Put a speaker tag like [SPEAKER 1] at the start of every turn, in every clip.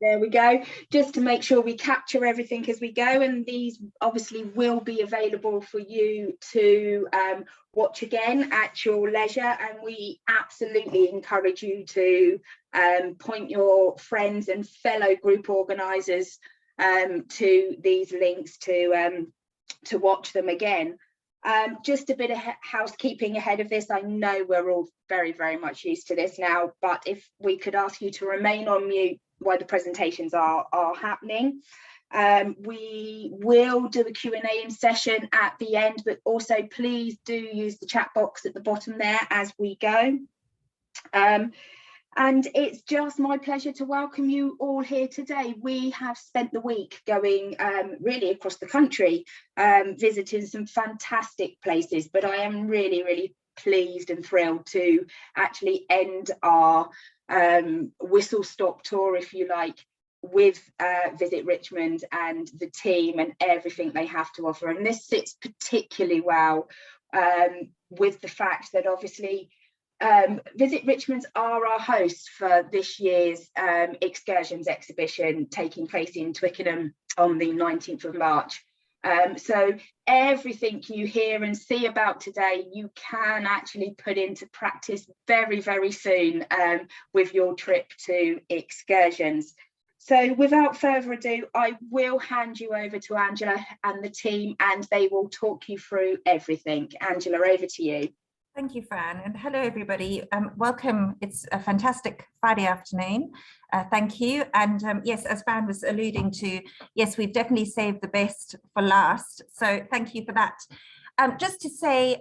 [SPEAKER 1] There we go, just to make sure we capture everything as we go, and these obviously will be available for you to watch again at your leisure, and we absolutely encourage you to point your friends and fellow group organisers to these links to watch them again. Just a bit of housekeeping ahead of this. I know we're all very, very much used to this now, but if we could ask you to remain on mute while the presentations are happening. We will do a Q&A session at the end, but also please do use the chat box at the bottom there as we go. And it's just my pleasure to welcome you all here today. We have spent the week going really across the country, visiting some fantastic places, but I am really, really pleased and thrilled to actually end our whistle stop tour, if you like, with Visit Richmond and the team and everything they have to offer. And this sits particularly well with the fact that obviously Visit Richmond are our hosts for this year's excursions exhibition taking place in Twickenham on the 19th of March. So everything you hear and see about today, you can actually put into practice very, very soon with your trip to excursions. So without further ado, I will hand you over to Angela and the team, and they will talk you through everything. Angela, over to you.
[SPEAKER 2] Thank you, Fran, and hello everybody. Welcome. It's a fantastic Friday afternoon. Thank you. And yes, as Fran was alluding to, yes, we've definitely saved the best for last. So thank you for that. Just to say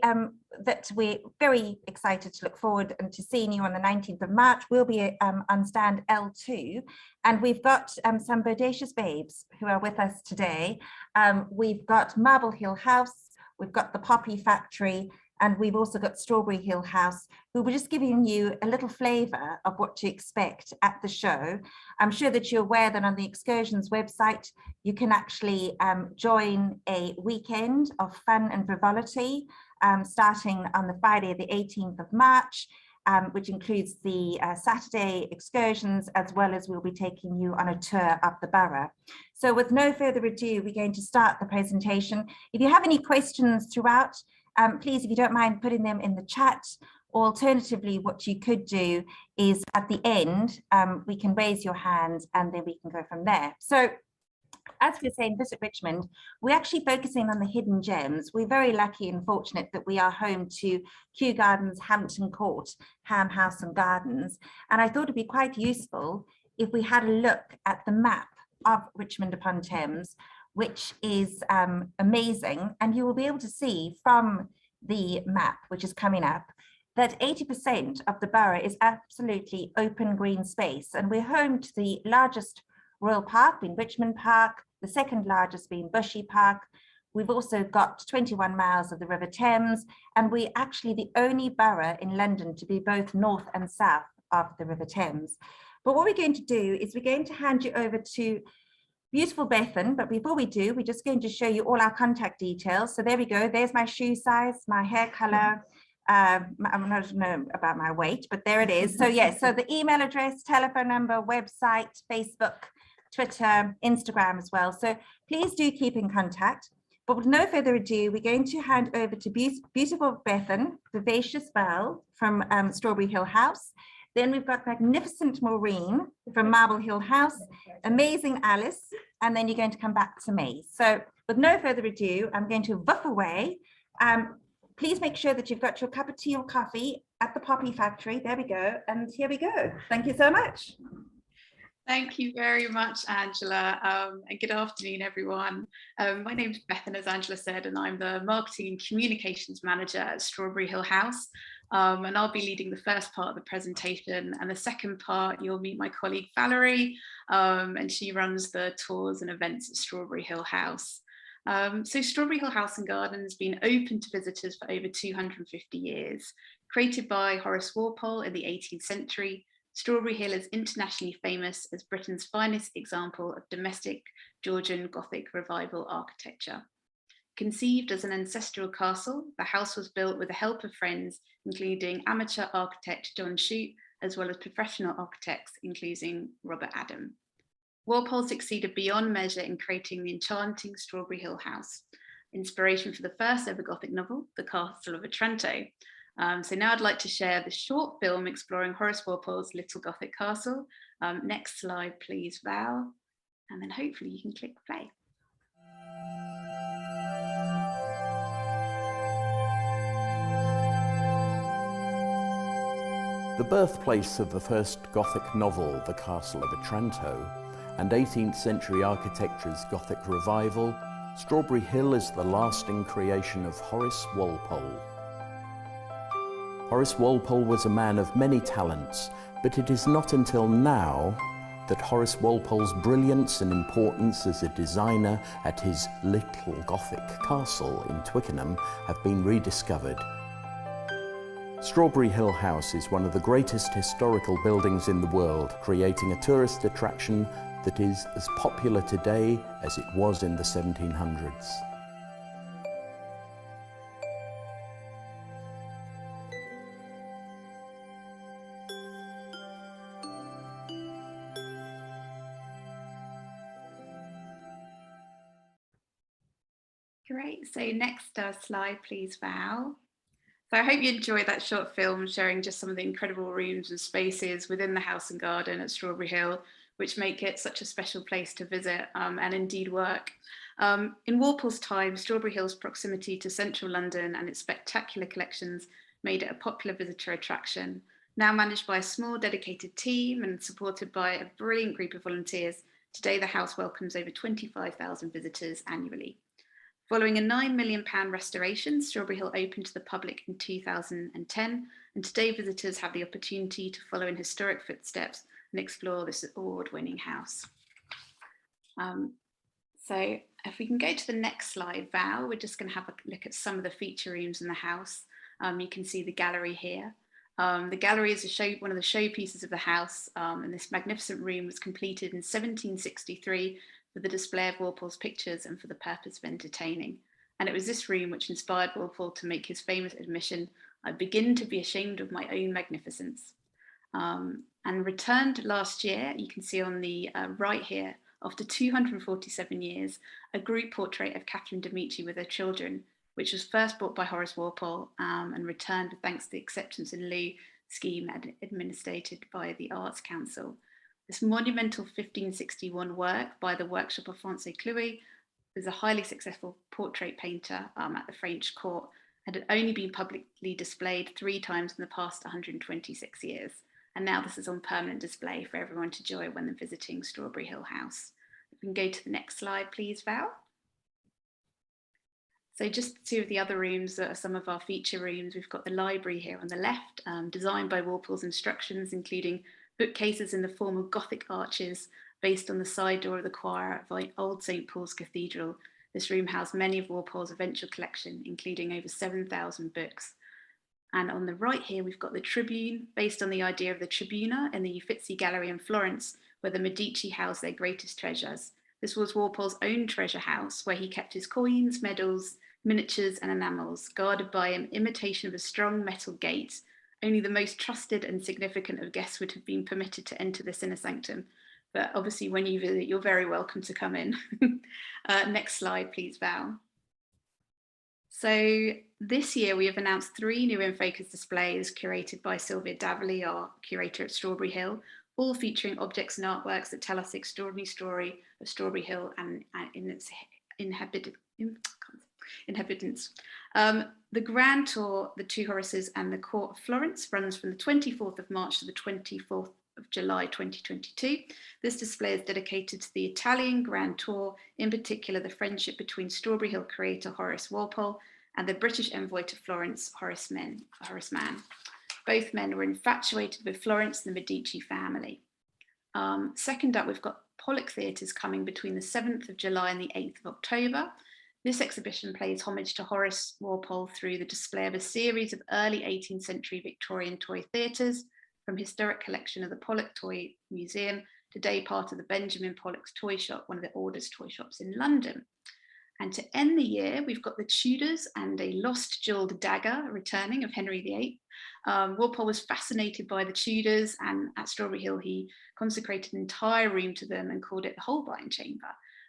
[SPEAKER 2] that we're very excited to look forward and to seeing you on the 19th of March. We'll be on stand L2, and we've got some bodacious babes who are with us today. We've got Marble Hill House, we've got the Poppy Factory, and we've also got Strawberry Hill House, who were just giving you a little flavour of what to expect at the show. I'm sure that you're aware that on the Excursions website, you can actually join a weekend of fun and frivolity, starting on the Friday, the 18th of March, which includes the Saturday excursions, as well as we'll be taking you on a tour up the borough. So with no further ado, we're going to start the presentation. If you have any questions throughout, please, if you don't mind, putting them in the chat. Alternatively, what you could do is at the end, we can raise your hands and then we can go from there. So as we were saying, Visit Richmond, we're actually focusing on the hidden gems. We're very lucky and fortunate that we are home to Kew Gardens, Hampton Court, Ham House and Gardens. And I thought it'd be quite useful if we had a look at the map of Richmond upon Thames, which is amazing. And you will be able to see from the map, which is coming up, that 80% of the borough is absolutely open green space. And we're home to the largest Royal Park, being Richmond Park, the second largest being Bushy Park. We've also got 21 miles of the River Thames, and we're actually the only borough in London to be both north and south of the River Thames. But what we're going to do is we're going to hand you over to beautiful Bethan, but before we do, we're just going to show you all our contact details. So there we go. There's my shoe size, my hair color. I don't know about my weight, but there it is. So yeah, so the email address, telephone number, website, Facebook, Twitter, Instagram as well. So please do keep in contact. But with no further ado, we're going to hand over to beautiful Bethan, vivacious Val from Strawberry Hill House. Then we've got magnificent Maureen from Marble Hill House, amazing Alice, and then you're going to come back to me. So with no further ado, I'm going to woof away. Please make sure that you've got your cup of tea or coffee at the Poppy Factory. There we go. And here we go. Thank you so much.
[SPEAKER 3] Thank you very much, Angela, and good afternoon, everyone. My name's Bethan, as Angela said, and I'm the Marketing and Communications Manager at Strawberry Hill House. And I'll be leading the first part of the presentation, and the second part you'll meet my colleague Valerie, and she runs the tours and events at Strawberry Hill House. So Strawberry Hill House and Garden has been open to visitors for over 250 years. Created by Horace Walpole in the 18th century, Strawberry Hill is internationally famous as Britain's finest example of domestic Georgian Gothic revival architecture. Conceived as an ancestral castle, the house was built with the help of friends, including amateur architect John Shute, as well as professional architects, including Robert Adam. Walpole succeeded beyond measure in creating the enchanting Strawberry Hill house, inspiration for the first ever Gothic novel, The Castle of Otranto. So now I'd like to share the short film exploring Horace Walpole's Little Gothic Castle. Next slide, please, Val. And then hopefully you can click play.
[SPEAKER 4] The birthplace of the first Gothic novel, The Castle of Otranto, and 18th century architecture's Gothic revival, Strawberry Hill is the lasting creation of Horace Walpole. Horace Walpole was a man of many talents, but it is not until now that Horace Walpole's brilliance and importance as a designer at his Little Gothic Castle in Twickenham have been rediscovered. Strawberry Hill House is one of the greatest historical buildings in the world, creating a tourist attraction that is as popular today as it was in the 1700s.
[SPEAKER 3] Great, so next slide, please, Val. So I hope you enjoyed that short film showing just some of the incredible rooms and spaces within the house and garden at Strawberry Hill, which make it such a special place to visit and indeed work. In Walpole's time, Strawberry Hill's proximity to central London and its spectacular collections made it a popular visitor attraction. Now managed by a small dedicated team and supported by a brilliant group of volunteers, today the house welcomes over 25,000 visitors annually. Following a £9 million restoration, Strawberry Hill opened to the public in 2010, and today visitors have the opportunity to follow in historic footsteps and explore this award-winning house. So if we can go to the next slide, Val, we're just going to have a look at some of the feature rooms in the house. You can see the gallery here. The gallery is one of the showpieces of the house, and this magnificent room was completed in 1763 for the display of Walpole's pictures and for the purpose of entertaining. And it was this room which inspired Walpole to make his famous admission, "I begin to be ashamed of my own magnificence." And returned last year, you can see on the right here, after 247 years, a group portrait of Catherine de Medici with her children, which was first bought by Horace Walpole and returned thanks to the acceptance in lieu scheme administered by the Arts Council. This monumental 1561 work by the workshop of Francois Clouet was a highly successful portrait painter at the French court and had only been publicly displayed 3 times in the past 126 years. And now this is on permanent display for everyone to enjoy when they're visiting Strawberry Hill House. If we can go to the next slide, please, Val. So just 2 of the other rooms that are some of our feature rooms. We've got the library here on the left, designed by Walpole's instructions, including bookcases in the form of Gothic arches based on the side door of the choir of Old St. Paul's Cathedral. This room housed many of Walpole's eventual collection, including over 7,000 books. And on the right here, we've got the Tribune, based on the idea of the Tribuna in the Uffizi Gallery in Florence, where the Medici housed their greatest treasures. This was Walpole's own treasure house, where he kept his coins, medals, miniatures and enamels, guarded by an imitation of a strong metal gate. Only the most trusted and significant of guests would have been permitted to enter this inner sanctum. But obviously when you visit, you're very welcome to come in. Next slide, please, Val. So this year we have announced 3 new in focus displays curated by Sylvia Daverley, our curator at Strawberry Hill, all featuring objects and artworks that tell us the extraordinary story of Strawberry Hill and in its inhabitants. The Grand Tour, The Two Horaces and the Court of Florence, runs from the 24th of March to the 24th of July 2022. This display is dedicated to the Italian Grand Tour, in particular the friendship between Strawberry Hill creator Horace Walpole and the British envoy to Florence, Horace Mann. Both men were infatuated with Florence and the Medici family. Second up, we've got Pollock Theatres coming between the 7th of July and the 8th of October. This exhibition pays homage to Horace Walpole through the display of a series of early 18th century Victorian toy theatres, from historic collection of the Pollock Toy Museum, today part of the Benjamin Pollock's Toy Shop, one of the oldest toy shops in London. And to end the year, we've got the Tudors and a lost jewelled dagger returning of Henry VIII. Walpole was fascinated by the Tudors, and at Strawberry Hill, he consecrated an entire room to them and called it the Holbein Chamber.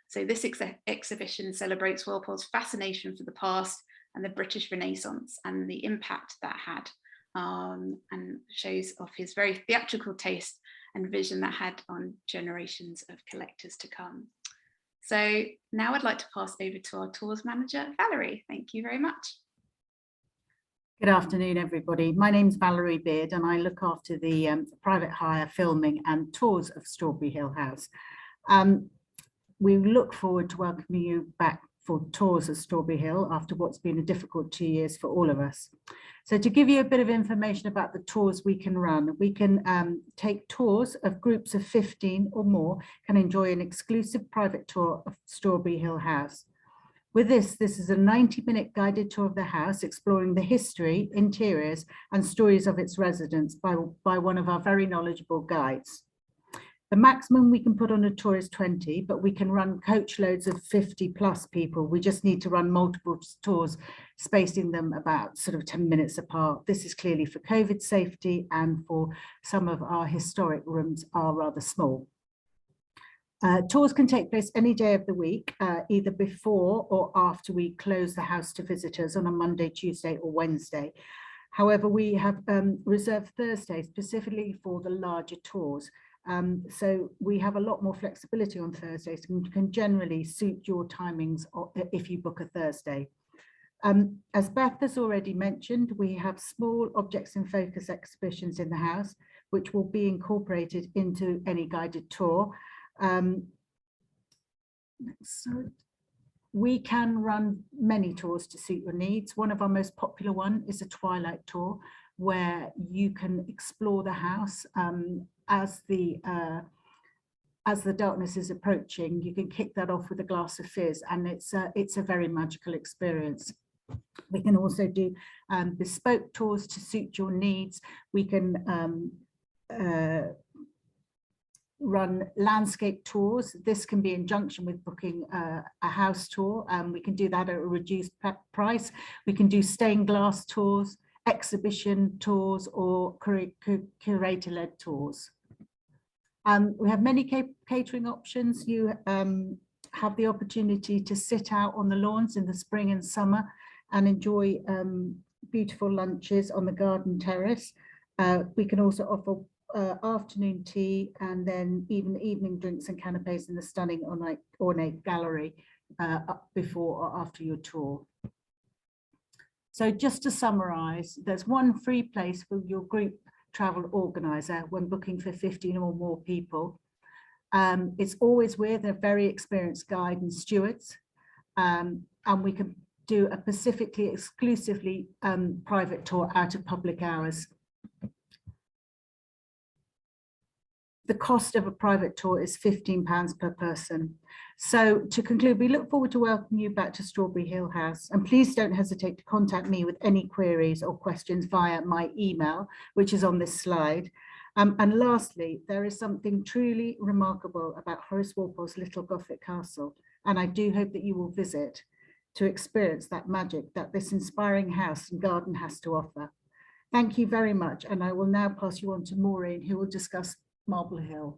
[SPEAKER 3] So this exhibition celebrates Walpole's fascination for the past and the British Renaissance and the impact that had, and shows off his very theatrical taste and vision that had on generations of collectors to come. So now I'd like to pass over to our tours manager, Valerie. Thank you very much.
[SPEAKER 5] Good afternoon, everybody. My name's Valerie Beard and I look after the private hire, filming and tours of Strawberry Hill House. We look forward to welcoming you back for tours of Strawberry Hill after what's been a difficult 2 years for all of us. So to give you a bit of information about the tours we can run, we can take tours of groups of 15 or more, can enjoy an exclusive private tour of Strawberry Hill House. With this is a 90-minute guided tour of the house, exploring the history, interiors and stories of its residents by one of our very knowledgeable guides. The maximum we can put on a tour is 20, but we can run coach loads of 50 plus people. We just need to run multiple tours, spacing them about sort of 10 minutes apart. This is clearly for COVID safety, and for some of our historic rooms are rather small. Tours can take place any day of the week, either before or after we close the house to visitors on a Monday, Tuesday or Wednesday. However, we have reserved Thursday specifically for the larger tours. So we have a lot more flexibility on Thursdays and can generally suit your timings if you book a Thursday. As Beth has already mentioned, we have small objects in focus exhibitions in the house, which will be incorporated into any guided tour. So we can run many tours to suit your needs. One of our most popular one is a twilight tour, where you can explore the house as the darkness is approaching. You can kick that off with a glass of fizz, and it's a very magical experience. We can also do bespoke tours to suit your needs. We can run landscape tours. This can be in junction with booking a house tour. We can do that at a reduced price. We can do stained glass tours, exhibition tours or curator-led tours. We have many catering options. You have the opportunity to sit out on the lawns in the spring and summer and enjoy beautiful lunches on the garden terrace. We can also offer afternoon tea and then even evening drinks and canapes in the stunning ornate gallery before or after your tour. So just to summarize, there's one free place for your group travel organizer when booking for 15 or more people. It's always with a very experienced guide and stewards, and we can do a specifically exclusively private tour out of public hours. The cost of a private tour is £15 per person. So to conclude, we look forward to welcoming you back to Strawberry Hill House, and please don't hesitate to contact me with any queries or questions via my email, which is on this slide. And lastly, there is something truly remarkable about Horace Walpole's little Gothic castle, and I do hope that you will visit to experience that magic that this inspiring house and garden has to offer. Thank you very much, and I will now pass you on to Maureen, who will discuss Marble Hill.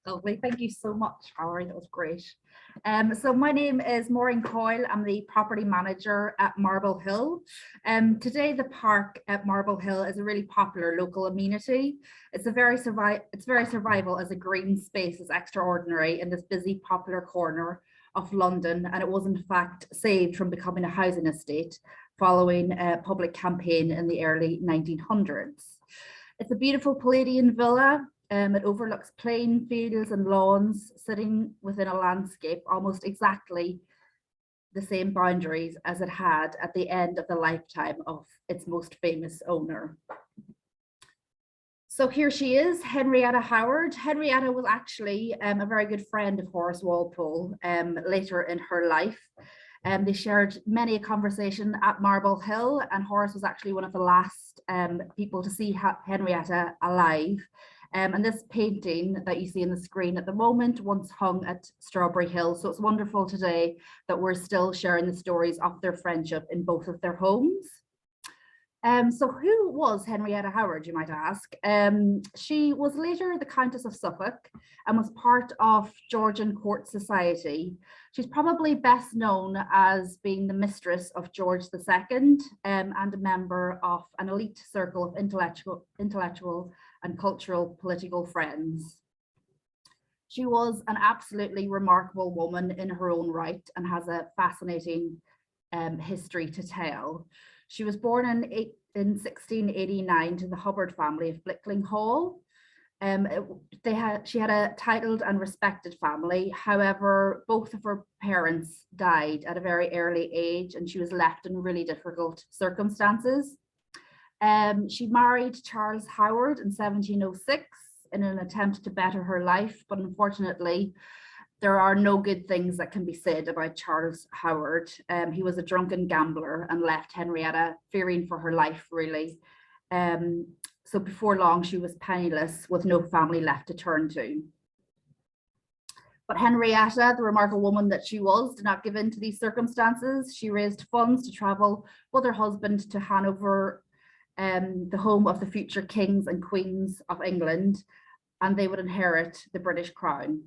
[SPEAKER 6] Lovely, thank you so much, Valerie, that was great. So my name is Maureen Coyle. I'm the property manager at Marble Hill. Today the park at Marble Hill is a really popular local amenity. It's very survival as a green space is extraordinary in this busy popular corner of London, and it was in fact saved from becoming a housing estate following a public campaign in the early 1900s. It's a beautiful Palladian villa. It overlooks plain fields and lawns, sitting within a landscape almost exactly the same boundaries as it had at the end of the lifetime of its most famous owner. So here she is, Henrietta Howard. Henrietta was actually a very good friend of Horace Walpole later in her life. They shared many a conversation at Marble Hill, and Horace was actually one of the last people to see Henrietta alive. And this painting that you see on the screen at the moment once hung at Strawberry Hill. So it's wonderful today that we're still sharing the stories of their friendship in both of their homes. So who was Henrietta Howard, you might ask? She was later the Countess of Suffolk and was part of Georgian court society. She's probably best known as being the mistress of George II and a member of an elite circle of intellectual and cultural political friends. She was an absolutely remarkable woman in her own right and has a fascinating history to tell. She was born in 1689 to the Hubbard family of Blickling Hall. She had a titled and respected family. However, both of her parents died at a very early age and she was left in really difficult circumstances. She married Charles Howard in 1706 in an attempt to better her life, but unfortunately, there are no good things that can be said about Charles Howard. He was a drunken gambler and left Henrietta fearing for her life, really. So before long, she was penniless with no family left to turn to. But Henrietta, the remarkable woman that she was, did not give in to these circumstances. She raised funds to travel with her husband to Hanover, the home of the future kings and queens of England, and they would inherit the British crown.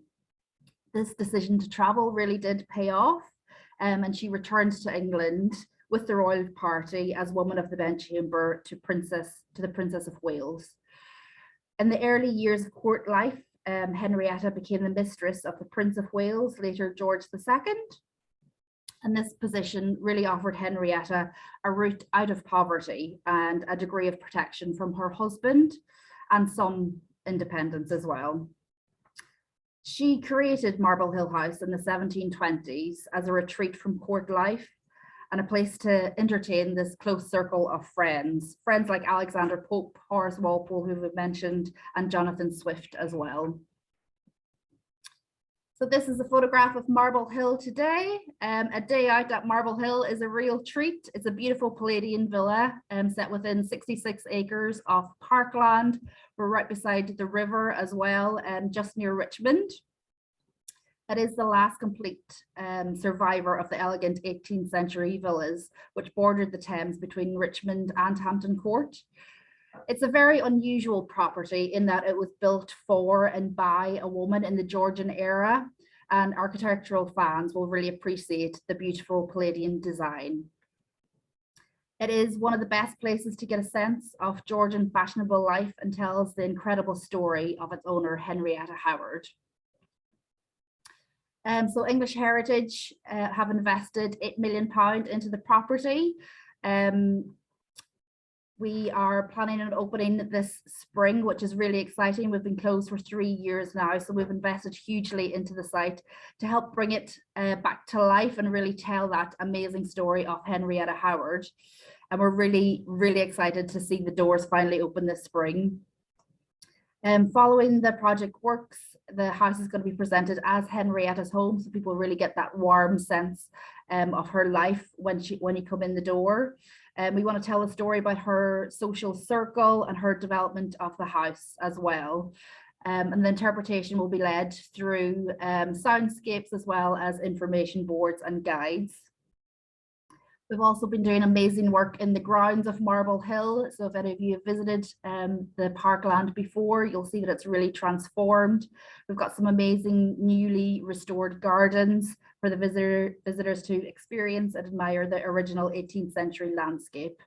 [SPEAKER 6] This decision to travel really did pay off, and she returned to England with the royal party as woman of the bedchamber to the Princess of Wales. In the early years of court life, Henrietta became the mistress of the Prince of Wales, later George II. And this position really offered Henrietta a route out of poverty and a degree of protection from her husband and some independence as well. She created Marble Hill House in the 1720s as a retreat from court life and a place to entertain this close circle of friends like Alexander Pope, Horace Walpole, who we've mentioned, and Jonathan Swift as well. So this is a photograph of Marble Hill today. A day out at Marble Hill is a real treat. It's a beautiful Palladian villa set within 66 acres of parkland. We're right beside the river as well, just near Richmond. It is the last complete survivor of the elegant 18th century villas, which bordered the Thames between Richmond and Hampton Court. It's a very unusual property in that it was built for and by a woman in the Georgian era, and architectural fans will really appreciate the beautiful Palladian design. It is one of the best places to get a sense of Georgian fashionable life and tells the incredible story of its owner, Henrietta Howard. So English Heritage have invested £8 million into the property. We are planning on opening this spring, which is really exciting. We've been closed for 3 years now, so we've invested hugely into the site to help bring it back to life and really tell that amazing story of Henrietta Howard. And we're really, really excited to see the doors finally open this spring. Following the project works, the house is going to be presented as Henrietta's home, so people really get that warm sense of her life when you come in the door. We want to tell a story about her social circle and her development of the house as well. And the interpretation will be led through soundscapes as well as information boards and guides. We've also been doing amazing work in the grounds of Marble Hill. So if any of you have visited the parkland before, you'll see that it's really transformed. We've got some amazing newly restored gardens for the visitors to experience and admire the original 18th century landscape.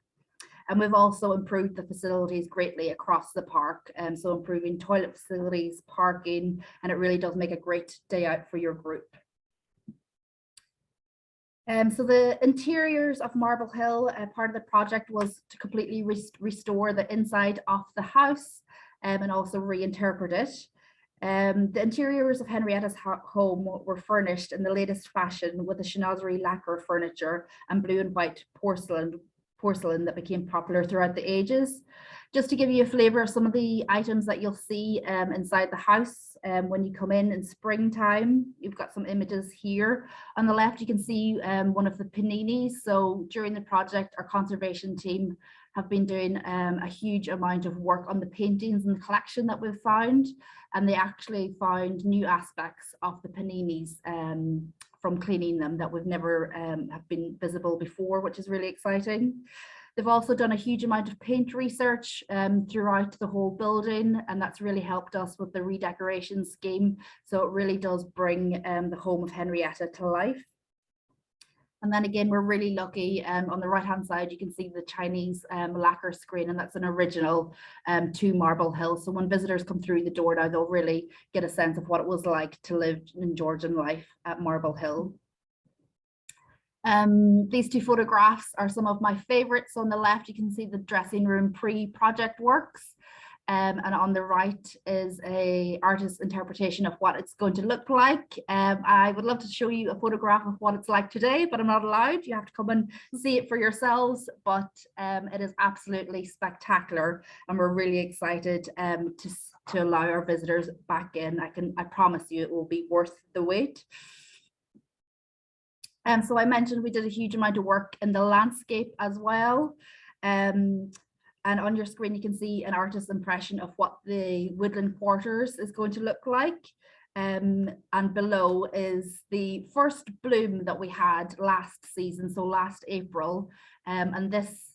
[SPEAKER 6] And we've also improved the facilities greatly across the park. So improving toilet facilities, parking, and it really does make a great day out for your group. So the interiors of Marble Hill, part of the project was to completely restore the inside of the house and also reinterpret it. The interiors of Henrietta's home were furnished in the latest fashion with the chinoiserie lacquer furniture and blue and white porcelain porcelain that became popular throughout the ages. Just to give you a flavour of some of the items that you'll see inside the house when you come in springtime. You've got some images here. On the left, you can see one of the paninis. So during the project, our conservation team have been doing a huge amount of work on the paintings and the collection that we've found. And they actually found new aspects of the paninis from cleaning them that we've never have been visible before, which is really exciting. They've also done a huge amount of paint research throughout the whole building, and that's really helped us with the redecoration scheme. So it really does bring the home of Henrietta to life. And then again, we're really lucky. On the right-hand side, you can see the Chinese lacquer screen, and that's an original to Marble Hill. So when visitors come through the door now, they'll really get a sense of what it was like to live in Georgian life at Marble Hill. These two photographs are some of my favorites. On the left, you can see the dressing room pre-project works. And on the right is an artist's interpretation of what it's going to look like. I would love to show you a photograph of what it's like today, but I'm not allowed. You have to come and see it for yourselves. But it is absolutely spectacular, and we're really excited to allow our visitors back in. I promise you it will be worth the wait. So I mentioned we did a huge amount of work in the landscape as well. And on your screen, you can see an artist's impression of what the woodland quarters is going to look like. And below is the first bloom that we had last season, so last April. And this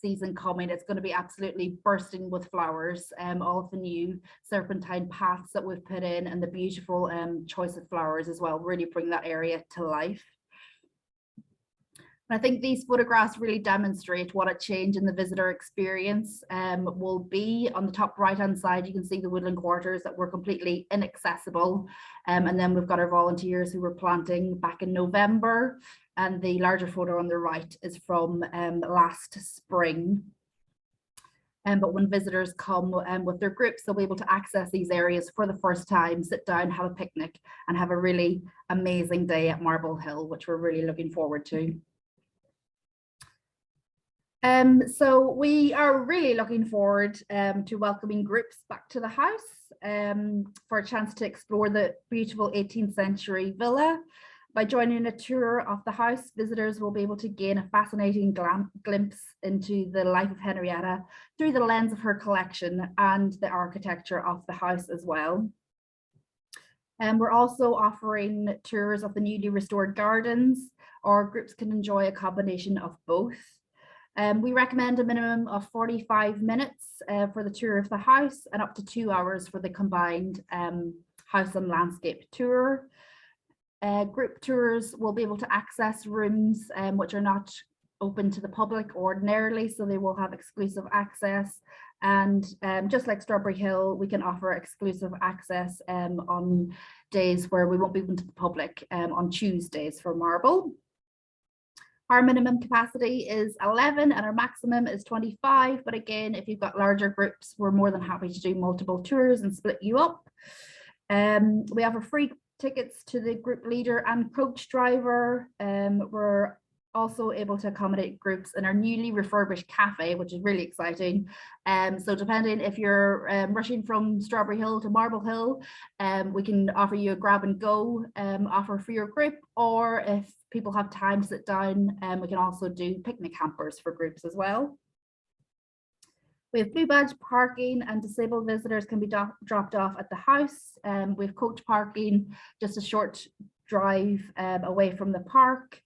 [SPEAKER 6] season coming, it's going to be absolutely bursting with flowers. All of the new serpentine paths that we've put in and the beautiful choice of flowers as well really bring that area to life. I think these photographs really demonstrate what a change in the visitor experience will be. On the top right hand side, you can see the woodland quarters that were completely inaccessible. And then we've got our volunteers who were planting back in November. And the larger photo on the right is from last spring. But when visitors come with their groups, they'll be able to access these areas for the first time, sit down, have a picnic, and have a really amazing day at Marble Hill, which we're really looking forward to. So we are really looking forward to welcoming groups back to the house for a chance to explore the beautiful 18th century villa. By joining a tour of the house, visitors will be able to gain a fascinating glimpse into the life of Henrietta through the lens of her collection and the architecture of the house as well. And we're also offering tours of the newly restored gardens, or groups can enjoy a combination of both. We recommend a minimum of 45 minutes for the tour of the house and up to 2 hours for the combined house and landscape tour. Group tours will be able to access rooms which are not open to the public ordinarily, so they will have exclusive access. And just like Strawberry Hill, we can offer exclusive access on days where we won't be open to the public, on Tuesdays for Marble. Our minimum capacity is 11 and our maximum is 25. But again, if you've got larger groups, we're more than happy to do multiple tours and split you up. We offer free tickets to the group leader and coach driver. We're also able to accommodate groups in our newly refurbished cafe, which is really exciting. So depending if you're rushing from Strawberry Hill to Marble Hill, we can offer you a grab and go offer for your group, or if people have time to sit down, we can also do picnic hampers for groups as well. We have blue badge parking, and disabled visitors can be dropped off at the house. We have coach parking, just a short drive away from the park.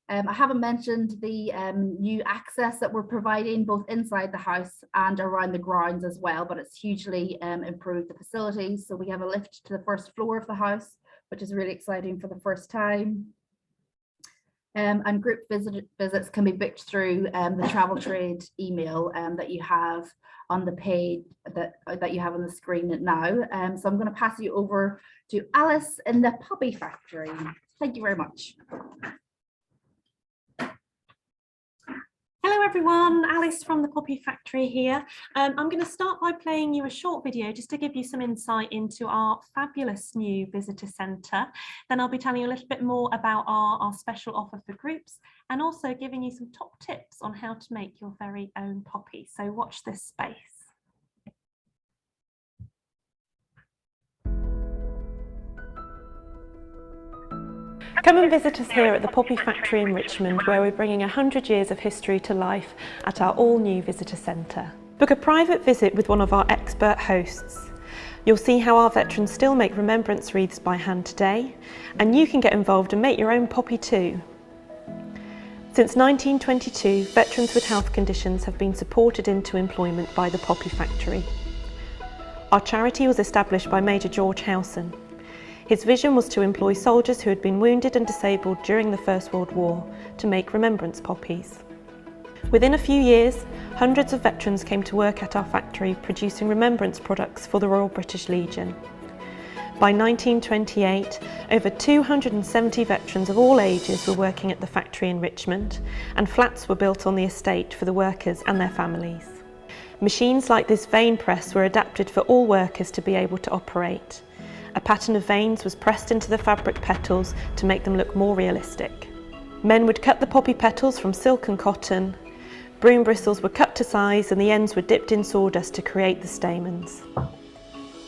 [SPEAKER 6] I haven't mentioned the new access that we're providing both inside the house and around the grounds as well, but it's hugely improved the facilities. So we have a lift to the first floor of the house, which is really exciting for the first time. And group visits can be booked through the travel trade email that you have on the page that you have on the screen now. So I'm going to pass you over to Alice in the Poppy Factory. Thank you very much.
[SPEAKER 7] Hello everyone, Alice from the Poppy Factory here. I'm going to start by playing you a short video just to give you some insight into our fabulous new visitor centre. Then I'll be telling you a little bit more about our special offer for groups and also giving you some top tips on how to make your very own poppy. So watch this space. Come and visit us here at the Poppy Factory in Richmond, where we're bringing 100 years of history to life at our all-new visitor centre. Book a private visit with one of our expert hosts. You'll see how our veterans still make remembrance wreaths by hand today, and you can get involved and make your own poppy too. Since 1922, veterans with health conditions have been supported into employment by the Poppy Factory. Our charity was established by Major George Howson. His vision was to employ soldiers who had been wounded and disabled during the First World War to make remembrance poppies. Within a few years, hundreds of veterans came to work at our factory producing remembrance products for the Royal British Legion. By 1928, over 270 veterans of all ages were working at the factory in Richmond, and flats were built on the estate for the workers and their families. Machines like this vein press were adapted for all workers to be able to operate. A pattern of veins was pressed into the fabric petals to make them look more realistic. Men would cut the poppy petals from silk and cotton. Broom bristles were cut to size and the ends were dipped in sawdust to create the stamens.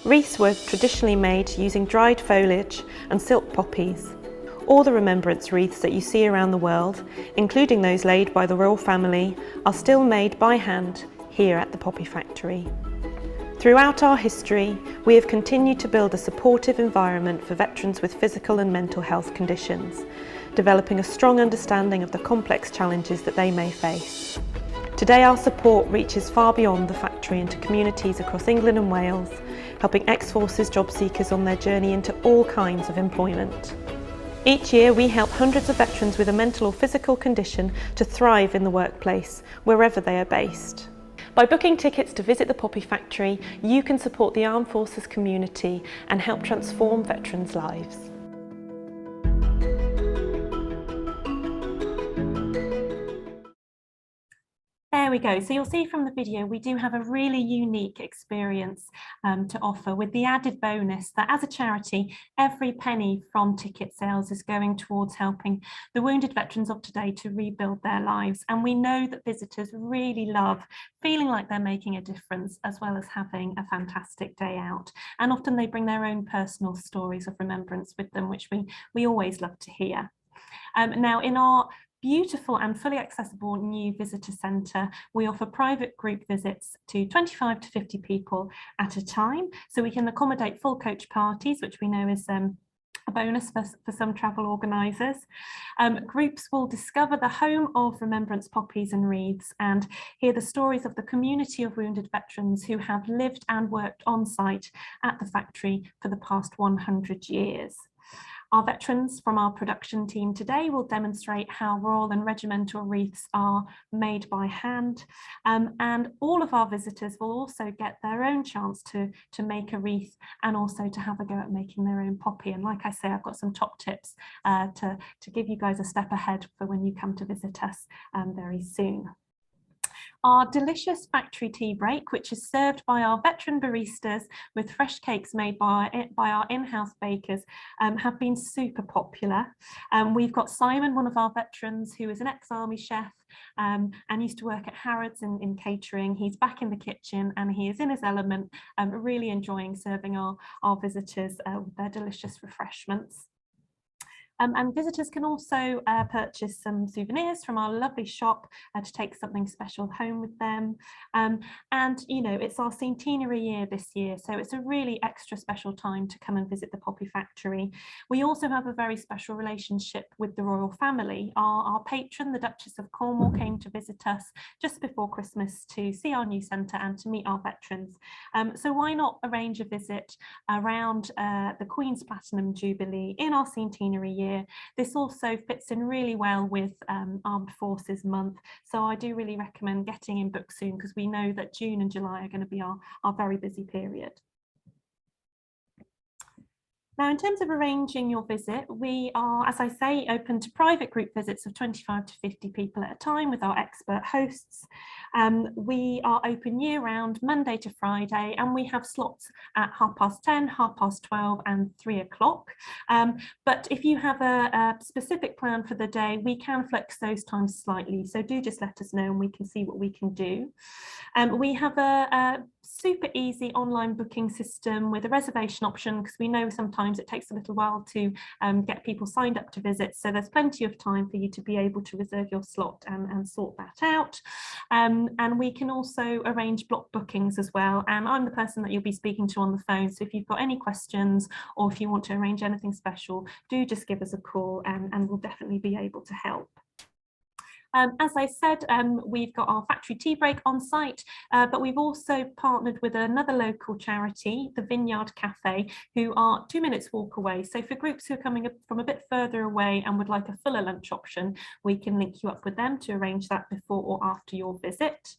[SPEAKER 7] Wreaths were traditionally made using dried foliage and silk poppies. All the remembrance wreaths that you see around the world, including those laid by the royal family, are still made by hand here at the Poppy Factory. Throughout our history, we have continued to build a supportive environment for veterans with physical and mental health conditions, developing a strong understanding of the complex challenges that they may face. Today, our support reaches far beyond the factory into communities across England and Wales, helping ex-forces job seekers on their journey into all kinds of employment. Each year, we help hundreds of veterans with a mental or physical condition to thrive in the workplace, wherever they are based. By booking tickets to visit the Poppy Factory, you can support the Armed Forces community and help transform veterans' lives. There we go. So you'll see from the video, we do have a really unique experience to offer, with the added bonus that as a charity, every penny from ticket sales is going towards helping the wounded veterans of today to rebuild their lives. And we know that visitors really love feeling like they're making a difference, as well as having a fantastic day out. And often they bring their own personal stories of remembrance with them, which we always love to hear. Now, in our beautiful and fully accessible new visitor centre, we offer private group visits to 25 to 50 people at a time, so we can accommodate full coach parties, which we know is a bonus for some travel organisers. Groups will discover the home of remembrance poppies and wreaths and hear the stories of the community of wounded veterans who have lived and worked on site at the factory for the past 100 years. Our veterans from our production team today will demonstrate how royal and regimental wreaths are made by hand, and all of our visitors will also get their own chance to make a wreath and also to have a go at making their own poppy. And like I say, I've got some top tips to give you guys a step ahead for when you come to visit us very soon. Our delicious factory tea break, which is served by our veteran baristas with fresh cakes made by our in-house bakers, have been super popular. We've got Simon, one of our veterans, who is an ex-army chef and used to work at Harrods in catering. He's back in the kitchen and he is in his element, really enjoying serving our visitors with their delicious refreshments. And visitors can also purchase some souvenirs from our lovely shop to take something special home with them. And, you know, it's our centenary year this year, so it's a really extra special time to come and visit the Poppy Factory. We also have a very special relationship with the royal family. Our patron, the Duchess of Cornwall, came to visit us just before Christmas to see our new centre and to meet our veterans. So why not arrange a visit around the Queen's Platinum Jubilee in our centenary year? This also fits in really well with Armed Forces Month, so I do really recommend getting in booked soon, because we know that June and July are going to be our very busy period. Now, in terms of arranging your visit, we are, as I say, open to private group visits of 25 to 50 people at a time with our expert hosts. We are open year-round, Monday to Friday, and we have slots at 10:30, 12:30 and 3 o'clock. But if you have a specific plan for the day, we can flex those times slightly. So do just let us know and we can see what we can do. We have a super easy online booking system with a reservation option, because we know sometimes it takes a little while to get people signed up to visits. So there's plenty of time for you to be able to reserve your slot and sort that out. And we can also arrange block bookings as well. And I'm the person that you'll be speaking to on the phone. So if you've got any questions or if you want to arrange anything special, do just give us a call and we'll definitely be able to help. As I said, we've got our factory tea break on site, but we've also partnered with another local charity, the Vineyard Cafe, who are 2 minutes walk away. So for groups who are coming from a bit further away and would like a fuller lunch option, we can link you up with them to arrange that before or after your visit.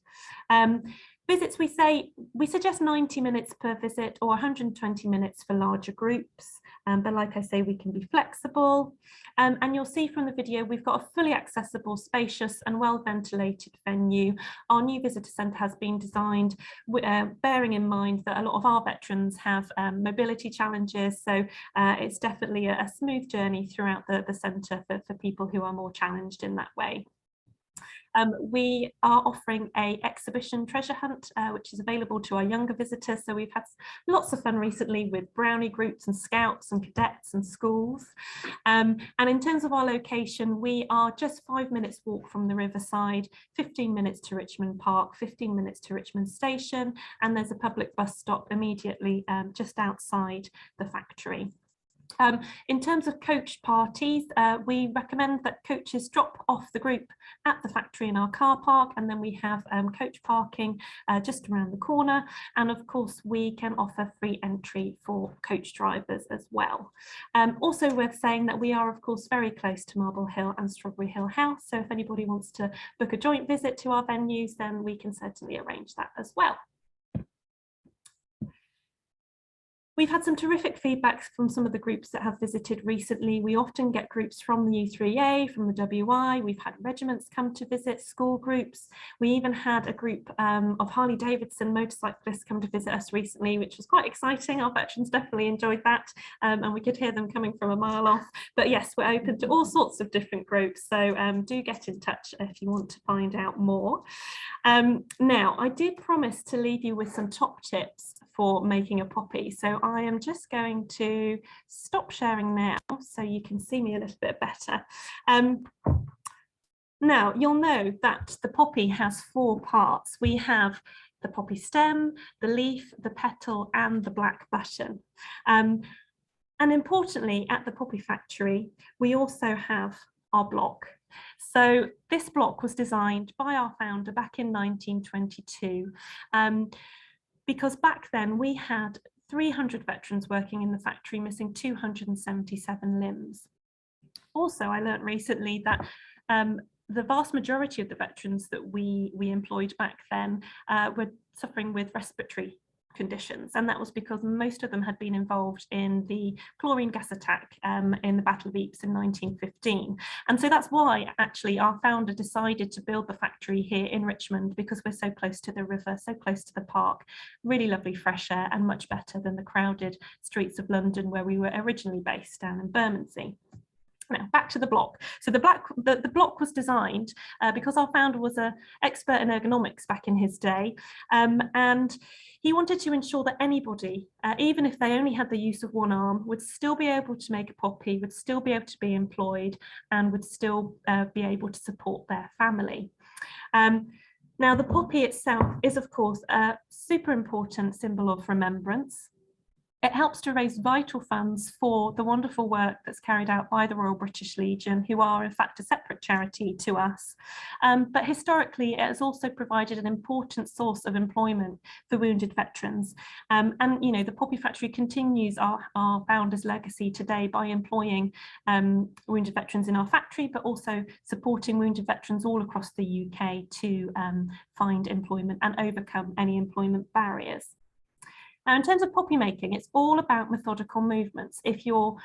[SPEAKER 7] Visits, we suggest 90 minutes per visit or 120 minutes for larger groups. But like I say, we can be flexible. And you'll see from the video, we've got a fully accessible, spacious and well ventilated venue. Our new visitor centre has been designed bearing in mind that a lot of our veterans have mobility challenges. So it's definitely a smooth journey throughout the centre for people who are more challenged in that way. We are offering an exhibition treasure hunt, which is available to our younger visitors. So we've had lots of fun recently with brownie groups and scouts and cadets and schools. And in terms of our location, we are just 5 minutes walk from the riverside, 15 minutes to Richmond Park, 15 minutes to Richmond Station, and there's a public bus stop immediately just outside the factory. In terms of coach parties, we recommend that coaches drop off the group at the factory in our car park, and then we have coach parking just around the corner. And of course, we can offer free entry for coach drivers as well. Also worth saying that we are, of course, very close to Marble Hill and Strawberry Hill House. So if anybody wants to book a joint visit to our venues, then we can certainly arrange that as well. We've had some terrific feedback from some of the groups that have visited recently. We often get groups from the U3A, from the WI. We've had regiments come to visit, school groups. We even had a group of Harley Davidson motorcyclists come to visit us recently, which was quite exciting. Our veterans definitely enjoyed that, and we could hear them coming from a mile off. But yes, we're open to all sorts of different groups, so do get in touch if you want to find out more. Now, I did promise to leave you with some top tips for making a poppy. So I am just going to stop sharing now so you can see me a little bit better. Now, you'll know that the poppy has 4 parts. We have the poppy stem, the leaf, the petal, and the black button. And importantly, at the poppy factory, we also have our block. So this block was designed by our founder back in 1922. Because back then we had 300 veterans working in the factory, missing 277 limbs. Also, I learned recently that the vast majority of the veterans that we employed back then were suffering with respiratory conditions, and that was because most of them had been involved in the chlorine gas attack in the Battle of Ypres in 1915. And so that's why actually our founder decided to build the factory here in Richmond, because we're so close to the river, so close to the park, really lovely fresh air, and much better than the crowded streets of London where we were originally based down in Bermondsey. Now, back to the block. So the block was designed because our founder was an expert in ergonomics back in his day, and he wanted to ensure that anybody, even if they only had the use of one arm, would still be able to make a poppy, would still be able to be employed, and would still be able to support their family. Now, the poppy itself is, of course, a super important symbol of remembrance. It helps to raise vital funds for the wonderful work that's carried out by the Royal British Legion, who are in fact a separate charity to us. But historically, it has also provided an important source of employment for wounded veterans. And you know, the poppy factory continues our founder's legacy today by employing wounded veterans in our factory, but also supporting wounded veterans all across the UK to find employment and overcome any employment barriers. Now, in terms of poppy making, it's all about methodical movements. If you're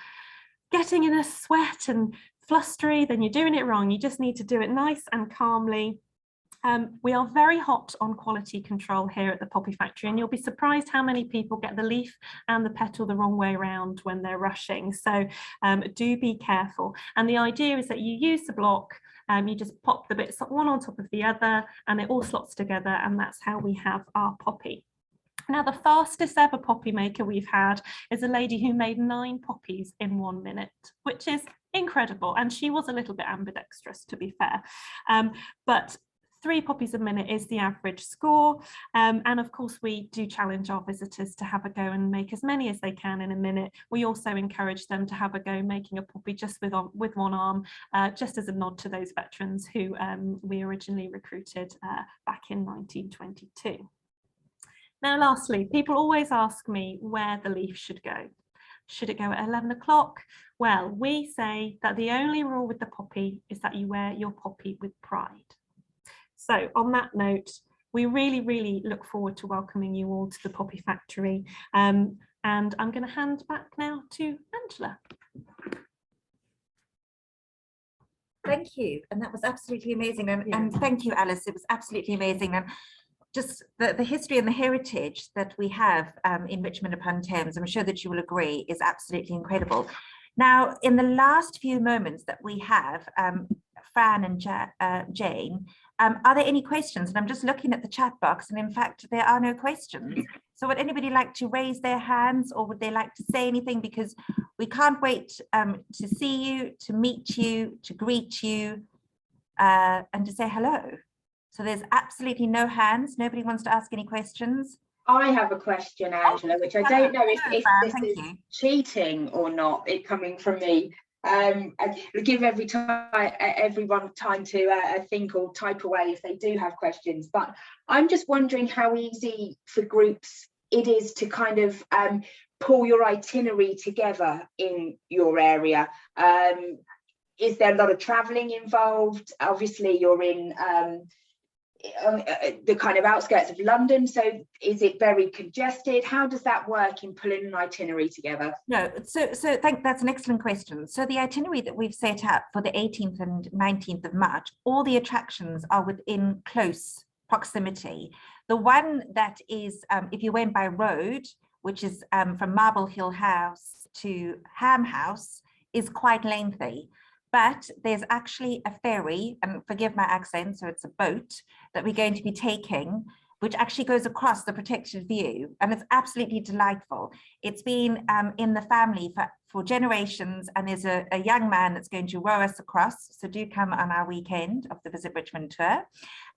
[SPEAKER 7] getting in a sweat and flustery, then you're doing it wrong. You just need to do it nice and calmly. We are very hot on quality control here at the Poppy Factory, and you'll be surprised how many people get the leaf and the petal the wrong way around when they're rushing. So do be careful. And the idea is that you use the block, you just pop the bits one on top of the other, and it all slots together, and that's how we have our poppy. Now, the fastest ever poppy maker we've had is a lady who made 9 poppies in 1 minute, which is incredible. And she was a little bit ambidextrous, to be fair. But 3 poppies a minute is the average score. And of course, we do challenge our visitors to have a go and make as many as they can in a minute. We also encourage them to have a go making a poppy just with one arm, just as a nod to those veterans who we originally recruited back in 1922. Now, lastly, people always ask me where the leaf should go. Should it go at 11 o'clock? Well, we say that the only rule with the poppy is that you wear your poppy with pride. So on that note, we really, really look forward to welcoming you all to the Poppy Factory. And I'm going to hand back now to Angela.
[SPEAKER 2] Thank you. And that was absolutely amazing. And thank you, Alice. It was absolutely amazing. And just the history and the heritage that we have in Richmond upon Thames, I'm sure that you will agree, is absolutely incredible. Now, in the last few moments that we have, Fran and Jane, are there any questions? And I'm just looking at the chat box, and in fact, there are no questions. So would anybody like to raise their hands, or would they like to say anything? Because we can't wait to see you, to meet you, to greet you, and to say hello. So there's absolutely no hands. Nobody wants to ask any questions.
[SPEAKER 1] I have a question, Angela, which I don't know if this is cheating or not, it coming from me. Give everyone time to think or type away if they do have questions. But I'm just wondering how easy for groups it is to kind of pull your itinerary together in your area. Is there a lot of travelling involved? Obviously, you're in the kind of outskirts of London, so is it very congested? How does that work in pulling an itinerary together?
[SPEAKER 2] No, so that's an excellent question. So the itinerary that we've set up for the 18th and 19th of March, all the attractions are within close proximity. The one that is, if you went by road, which is from Marble Hill House to Ham House, is quite lengthy. But there's actually a ferry, and forgive my accent, so it's a boat that we're going to be taking, which actually goes across the protected view, and it's absolutely delightful. It's been in the family for generations, and there's a young man that's going to row us across, so do come on our weekend of the Visit Richmond tour.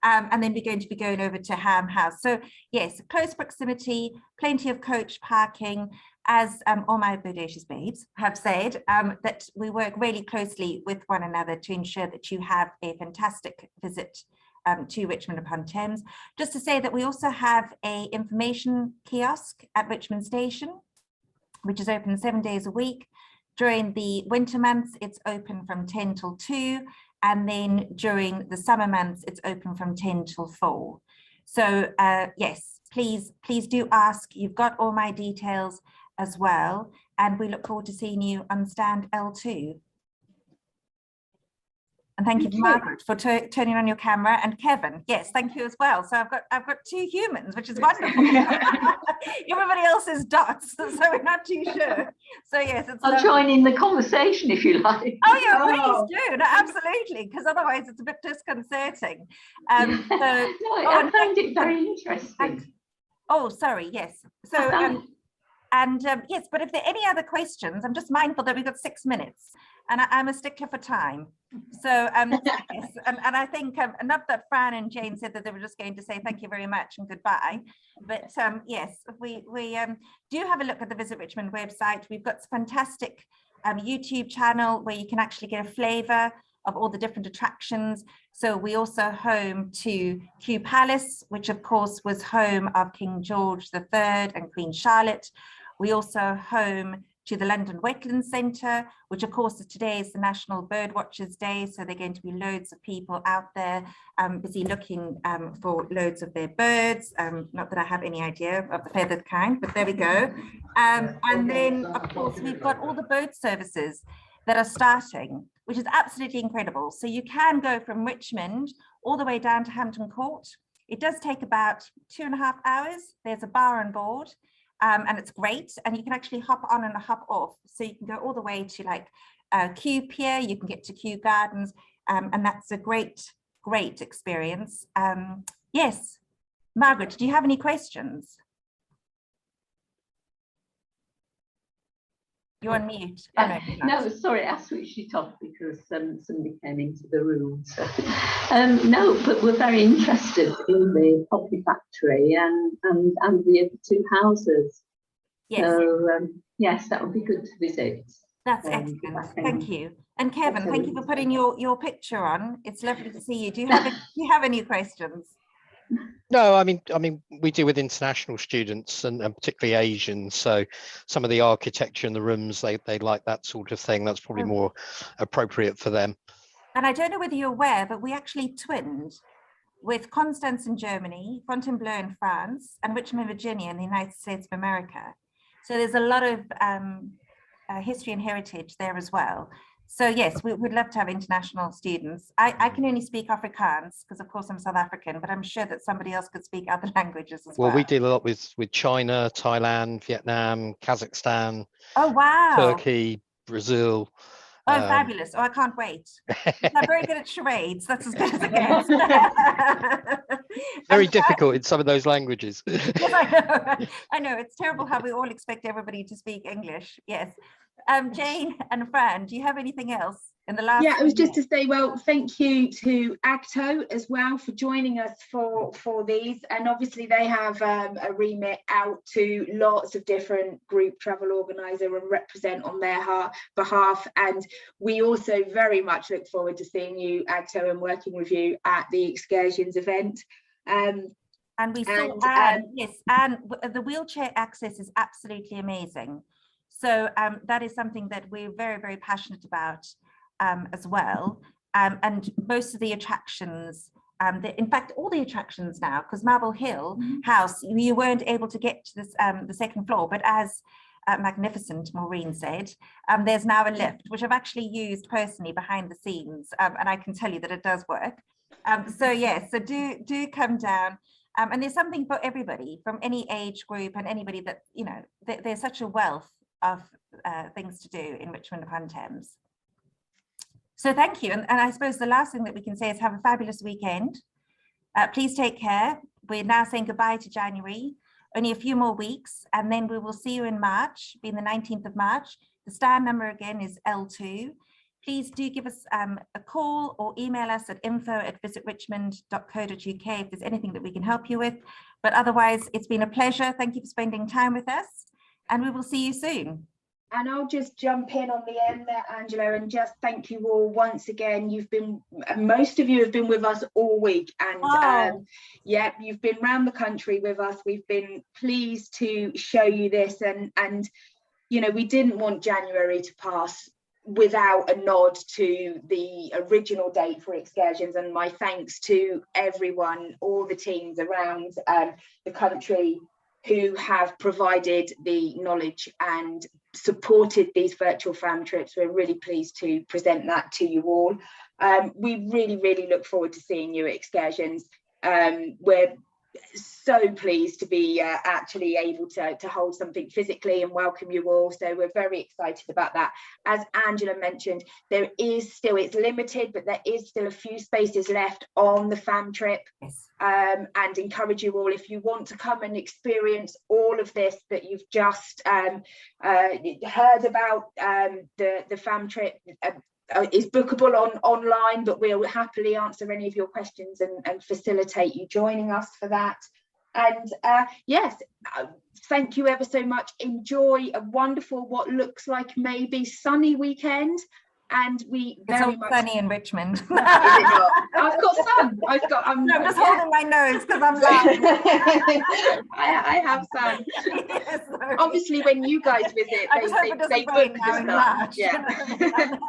[SPEAKER 2] And then we're going to be going over to Ham House. So yes, close proximity, plenty of coach parking. As all my bodacious babes have said, that we work really closely with one another to ensure that you have a fantastic visit to Richmond upon Thames. Just to say that we also have an information kiosk at Richmond Station, which is open 7 days a week. During the winter months, it's open from 10 till 2. And then during the summer months, it's open from 10 till 4. So yes, please do ask. You've got all my details as well, and we look forward to seeing you on stand L2. And thank you, Margaret, for turning on your camera, and Kevin. Yes, thank you as well. So I've got 2 humans, which is wonderful. Everybody else is dots, so we're not too sure. So yes, it's.
[SPEAKER 8] I'll join in the conversation if you like.
[SPEAKER 2] Oh yeah, please do. No, absolutely, because otherwise it's a bit disconcerting.
[SPEAKER 8] I found it very interesting.
[SPEAKER 2] Oh, sorry. Yes. So yes, but if there are any other questions, I'm just mindful that we've got 6 minutes, and I'm a stickler for time. So yes, and I think not that Fran and Jane said that they were just going to say thank you very much and goodbye, but yes, we do have a look at the Visit Richmond website. We've got a fantastic YouTube channel where you can actually get a flavour of all the different attractions. So we also home to Kew Palace, which of course was home of King George III and Queen Charlotte. We also home to the London Wetlands Centre, which of course today is the National Bird Watchers Day. So there are going to be loads of people out there busy looking for loads of their birds. Not that I have any idea of the feathered kind, but there we go. And then of course we've got all the boat services that are starting, which is absolutely incredible. So you can go from Richmond all the way down to Hampton Court. It does take about 2.5 hours. There's a bar on board, and it's great. And you can actually hop on and hop off. So you can go all the way to like Kew Pier, you can get to Kew Gardens, and that's a great experience. Yes, Margaret, do you have any questions? You're on mute. Oh,
[SPEAKER 8] no, sorry, I switched it off because somebody came into the room. So, no, but we're very interested in the coffee factory and the other two houses.
[SPEAKER 2] Yes. So,
[SPEAKER 8] yes, that would be good to visit.
[SPEAKER 2] That's excellent. Thank you. And Kevin, thank you for putting your picture on. It's lovely to see you. Do you have any questions?
[SPEAKER 9] No, I mean, we deal with international students and particularly Asians. So some of the architecture in the rooms, they like that sort of thing. That's probably more appropriate for them.
[SPEAKER 2] And I don't know whether you're aware, but we actually twinned with Constance in Germany, Fontainebleau in France, and Richmond, Virginia in the United States of America. So there's a lot of history and heritage there as well. So yes, we would love to have international students. I can only speak Afrikaans because of course I'm South African, but I'm sure that somebody else could speak other languages as well.
[SPEAKER 9] Well, we deal a lot with China, Thailand, Vietnam, Kazakhstan.
[SPEAKER 2] Oh, wow.
[SPEAKER 9] Turkey, Brazil.
[SPEAKER 2] Oh, fabulous. Oh, I can't wait. I'm very good at charades. That's as good as it gets.
[SPEAKER 9] Very difficult in some of those languages.
[SPEAKER 2] Yes, I know. It's terrible how we all expect everybody to speak English. Yes. Jane and Fran, do you have anything else in the last?
[SPEAKER 1] Yeah, it was just to say, well, thank you to AGTO as well for joining us for these. And obviously they have a remit out to lots of different group travel organizer and represent on their behalf. And we also very much look forward to seeing you, AGTO, and working with you at the excursions event.
[SPEAKER 2] And we saw, yes, and the wheelchair access is absolutely amazing. So that is something that we're very, very passionate about as well. And most of the attractions, in fact, all the attractions now, because Marble Hill House, you weren't able to get to this, the second floor, but as magnificent Maureen said, there's now a lift, which I've actually used personally behind the scenes, and I can tell you that it does work. So yes, so do come down. And there's something for everybody from any age group and anybody that, you know, there's such a wealth of things to do in Richmond upon Thames. So thank you. And I suppose the last thing that we can say is have a fabulous weekend. Please take care. We're now saying goodbye to January, only a few more weeks, and then we will see you in March, being the 19th of March. The stand number again is L2. Please do give us a call or email us at info@visitrichmond.co.uk if there's anything that we can help you with. But otherwise, it's been a pleasure. Thank you for spending time with us, and we will see you soon.
[SPEAKER 1] And I'll just jump in on the end there, Angela, and just thank you all once again. Most of you have been with us all week, and yeah, you've been around the country with us. We've been pleased to show you this, and you know, we didn't want January to pass without a nod to the original date for excursions, and my thanks to everyone, all the teams around the country who have provided the knowledge and supported these virtual fam trips. We're really pleased to present that to you all. We really look forward to seeing you at excursions. We're so pleased to be actually able to hold something physically and welcome you all, so we're very excited about that. As Angela mentioned, there is still, it's limited, but there is still a few spaces left on the fam trip.
[SPEAKER 2] Yes.
[SPEAKER 1] And encourage you all, if you want to come and experience all of this that you've just heard about, the fam trip is bookable online, but we'll happily answer any of your questions and facilitate you joining us for that. And yes, thank you ever so much. Enjoy a wonderful, what looks like maybe sunny weekend. and we
[SPEAKER 2] It's
[SPEAKER 1] very
[SPEAKER 2] all
[SPEAKER 1] much.
[SPEAKER 2] sunny in Richmond.
[SPEAKER 1] Is it not? I've got sun. I'm
[SPEAKER 2] just holding my nose because I'm laughing.
[SPEAKER 1] I have sun.
[SPEAKER 2] Yes,
[SPEAKER 1] Obviously, when you guys visit,
[SPEAKER 2] I just hope it doesn't rain now in March.
[SPEAKER 1] Yeah.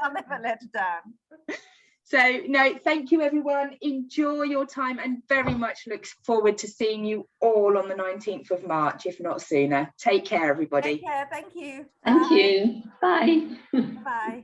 [SPEAKER 2] I'll never let it down.
[SPEAKER 1] So no, thank you everyone. Enjoy your time and very much look forward to seeing you all on the 19th of March, if not sooner. Take care, everybody.
[SPEAKER 2] Take care. Thank you.
[SPEAKER 8] Thank you. Bye.
[SPEAKER 2] Bye.